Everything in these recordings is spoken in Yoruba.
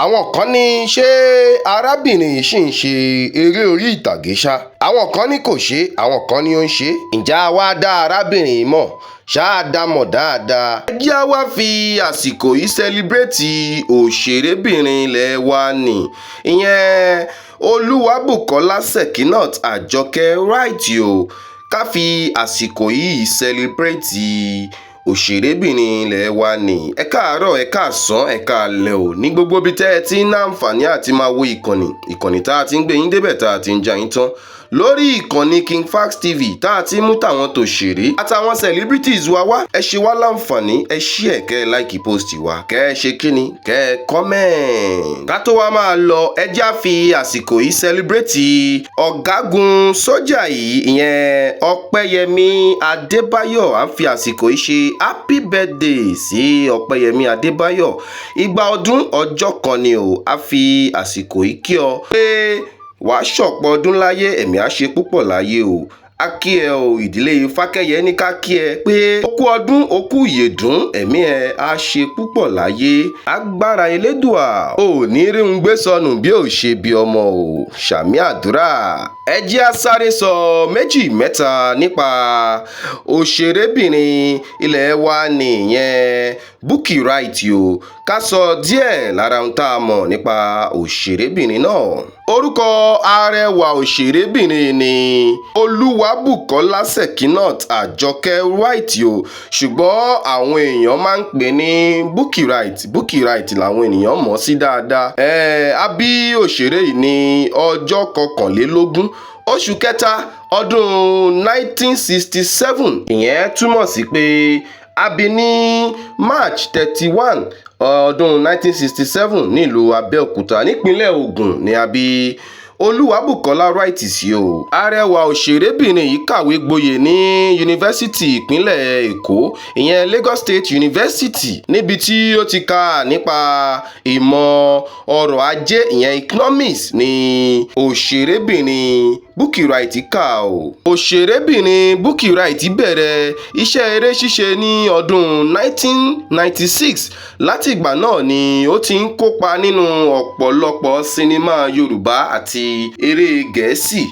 àwọn kan ní ṣé arábìnrin yìí ṣì ń ṣe eré orí ìtàgé ṣá, àwọn kan ní kò ṣe, àwọn kan ní ó ń ṣe. ǹjẹ́ a wá dá arábìnrin yìí mọ̀? ṣáà dá mọ̀ dáadáa. ẹ jẹ́ á wá fi àsìkò yìí sẹlibrétì òṣèrébìnrin ilẹ̀ wa nì, ìyẹn Olúwabùkọ́lá Sekinat Àjọkẹ́ Wright o. ká fi àsìkò yìí sẹlibrétì òṣèrébìnrin ilẹ̀ wa ní. ẹ káàárọ̀, ẹ káàsán, ẹ káalẹ́ o ní gbogbo ibi tẹ́ ẹ ti ń láǹfààní àti máa wo ìkànnì tá a ti ń gbé yín débẹ̀ tá a ti ń já yín tán lórí ìkànnì King Fax TV tá a ti mú tàwọn tòṣèré àtàwọn celebrities wa wá. ẹ ṣe wá láǹfààní, ẹ share, kẹ́ ẹ like post wa, kẹ́ ẹ ṣe kíni, kẹ́ ẹ comment. ká tó wá máa lọ, ẹ já fi àsìkò yìí celebrate ọ̀gágun sójà yìí, ìyẹn Ọpẹ́yẹmí Adébáyọ̀. à ń fi àsìkò yìí ṣe happy birthday sí Ọpẹ́yẹmí Adébáyọ̀. ìgbà ọdún ọjọ́ kan ni o. a fi àsìkò yìí kí ọ pé wàá ṣọ̀pọ̀ ọdún láyé, ẹ̀mí á ṣe púpọ̀ láyé o. a kí ẹ o, ìdílé Fákẹ́yẹ ní ká kí ẹ pé ó kú ọdún, ó kú ìyèdún, ẹ̀mí ẹ á ṣe púpọ̀ láyé. agbára elédùà ò ní rí ń gbé sọnù bí ò ṣe bí ọmọ o. ṣàmì àdúrà. ẹ jẹ́ á sáré sọ méjì mẹ́ta nípa òṣèrébìnrin ilẹ̀ wa nìyẹn Bukky Wright o. ká sọ díẹ̀ lára ohun tá a mọ̀ nípa òṣèrébìnrin náà. orúkọ arẹwà òṣèrébìnrin ni Olúwabùkọ́lá Sekinat Àjọkẹ́ Wright o, ṣùgbọ́n àwọn èèyàn máa ń pè ní Bukky Wright. Bukky Wright làwọn ènìyàn mọ̀ sí dáadáa. a bí òṣèré yìí ní ọjọ́ 21 oṣù kẹta ọdún 1967. ìyẹn túmọ̀ sí pé a bí ní March 31 ọdún 1967 nílùú Abẹ́òkúta nípínlẹ̀ Ògùn ni a bí Olúwabùkọ́lá Wright sí o. arẹwà òṣèrébìnrin yìí kàwé gboyè ní yunifásitì ìpínlẹ̀ Èkó, ìyẹn Lagos State University, níbi tí ó ti kà nípa ìmọ̀ ọrọ̀ ajé, ìyẹn economics ní òṣèrébìnrin Bukky Wright kà o. òṣèrébìnrin Bukky Wright bẹ̀rẹ̀ iṣẹ́ eré ṣíṣe ní ọdún 1996. láti ìgbà náà ni ó ti ń kópa nínú ọ̀pọ̀lọpọ̀ sinimá Yorùbá àti eré Gẹ̀ẹ́sì.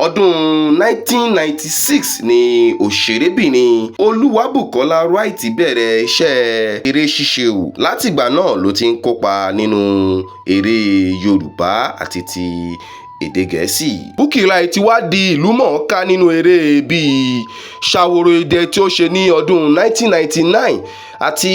ọdún 1996 ni òṣèrébìnrin Olúwabùkọ́lá Wright bẹ̀rẹ̀ iṣẹ́ eré ṣíṣe o. láti ìgbà náà ló ti ń kópa nínú eré Yorùbá àti ti èdè Gẹ̀ẹ́sì. Bukky Wright wá di ìlú mọ̀ọ́ká nínú eré bíi Ṣàwòrò-idẹ tí ó ṣe ní ọdún 1999 àti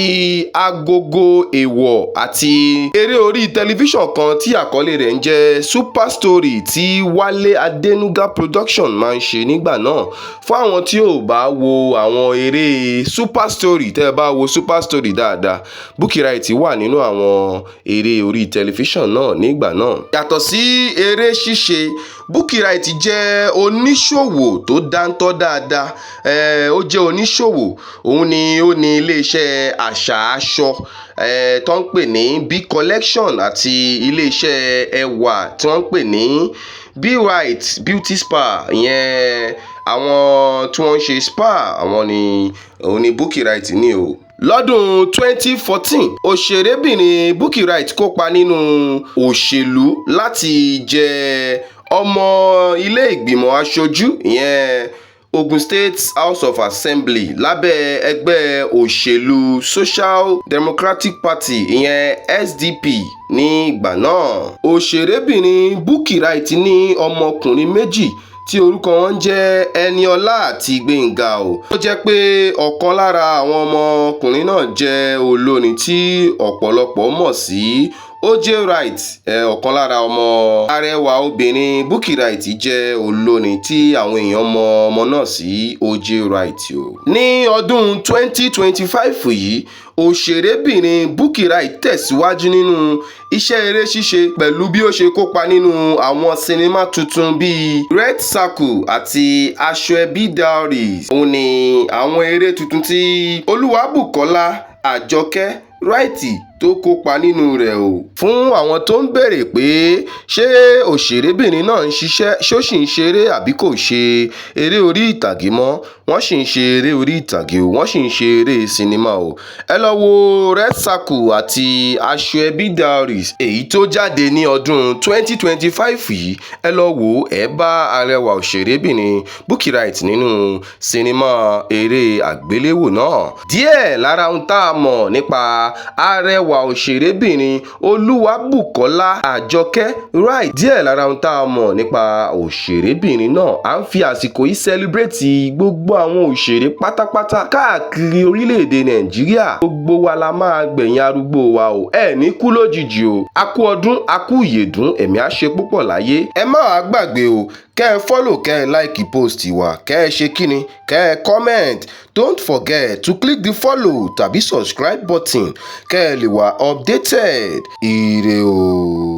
Agogo Èèwọ̀ àti eré orí tẹlifíṣàn kan tí àkọlé rẹ̀ ń jẹ́ Super Story tí Wálé Adénúgá production máa ń ṣe nígbà náà. fún àwọn tí ò bá wo àwọn eré Super Story, tẹ́ ẹ bá wo Super Story dáadáa, Bukky Wright wà nínú àwọn eré orí tẹlifíṣàn náà nígbà náà. yàtọ̀ sí eré ṣíṣe, Bukky Wright jẹ́ oníṣòwò tó dáńtọ́ dáadáa. ó jẹ́ oníṣòwò. òun ni ó ní iléeṣẹ́ àṣà aṣọ tó ń pè ní B Collection àti iléeṣẹ́ ẹwà tí wọ́n ń pè ní B Wright Beauty Spa. ìyẹn àwọn tí wọ́n ń ṣe spa, àwọn ni òun ni Bukky Wright ní o. lọ́dún 2014 òṣèrébìnrin Bukky Wright kópa nínú òṣèlú láti jẹ ọmọ ilé ìgbìmọ̀ aṣojú, ìyẹn Ogun State House of Assembly lábẹ́ ẹgbẹ́ òṣèlú Social Democratic Party, ìyẹn SDP ní ìgbà náà. òṣèrébìnrin Bukky Wright ní ọmọkùnrin méjì tí orúkọ wọn jẹ́ Ẹniọlá àti Gbénga o. ó jẹ́ pé ọ̀kan lára àwọn ọmọkùnrin náà jẹ́ olórin tí ọ̀pọ̀lọpọ̀ mọ̀ sí O.J. Wright. ọ̀kan lára ọmọ arẹwà obìnrin Bukky Wright jẹ́ olórin tí àwọn èèyàn mọ ọmọ náà sí O.J. Wright o. ní ọdún 2025 yìí, òṣèrébìnrin Bukky Wright tẹ̀síwájú nínú iṣẹ́ eré ṣíṣe pẹ̀lú bí ó ṣe kópa nínú àwọn sinimá tuntun bíi Red Circle àti Aṣọ Ẹbí Diaries. òun ni àwọn eré tuntun tí Olúwabùkọ́lá Àjọkẹ́ Wright tó kópa nínú rẹ̀ o. Fún àwọn tó ń béèrè pé ṣé òṣèrébìnrin náà ń ṣiṣẹ́ ṣó sì ń ṣeré àbí kò ṣe eré orí ìtàgé mọ́, wọ́n sì ń ṣe eré orí ìtàgé o, wọ́n sì ń ṣe eré sinimá o. Ẹ lọ wo Red Circle àti Aṣọ Ẹbí Diaries èyí tó jáde ní ọdún 2025 yìí. Ẹ lọ wò ó, ẹ bá arẹwà òṣèrébìnrin Bukky Wright nínú sinimá eré àgbéléwò náà. Díẹ̀ lára ohun tá a mọ̀ nípa arẹwà òṣèrébìnrin Olúwabùkọ́lá Àjọkẹ́ Wright. Díẹ̀ lára ohun tá a mọ̀ nípa òṣèrébìnrin náà. À ń fi àsìkò yìí sẹlẹ̀bírẹ̀tì gbogbo àwọn òṣèré pátápátá káàkiri orílẹ̀-èdè Nàìjíríà. Gbogbo wa la máa gbẹ̀yìn arúgbó wa o. Ẹ ní kú lójijì o. A kú ọdún, a kú ìyèdún, ẹ̀mí á ṣe púpọ̀ láyé. Ẹ má wá gbàgbé o, kẹ́ ẹ follow, kẹ́ ẹ like post wa, kẹ́ ẹ ṣe kíni, kẹ́ ẹ comment. Don't forget to click the follow tàbí subscribe button kẹ́ ẹ lè wà updated. Ire o.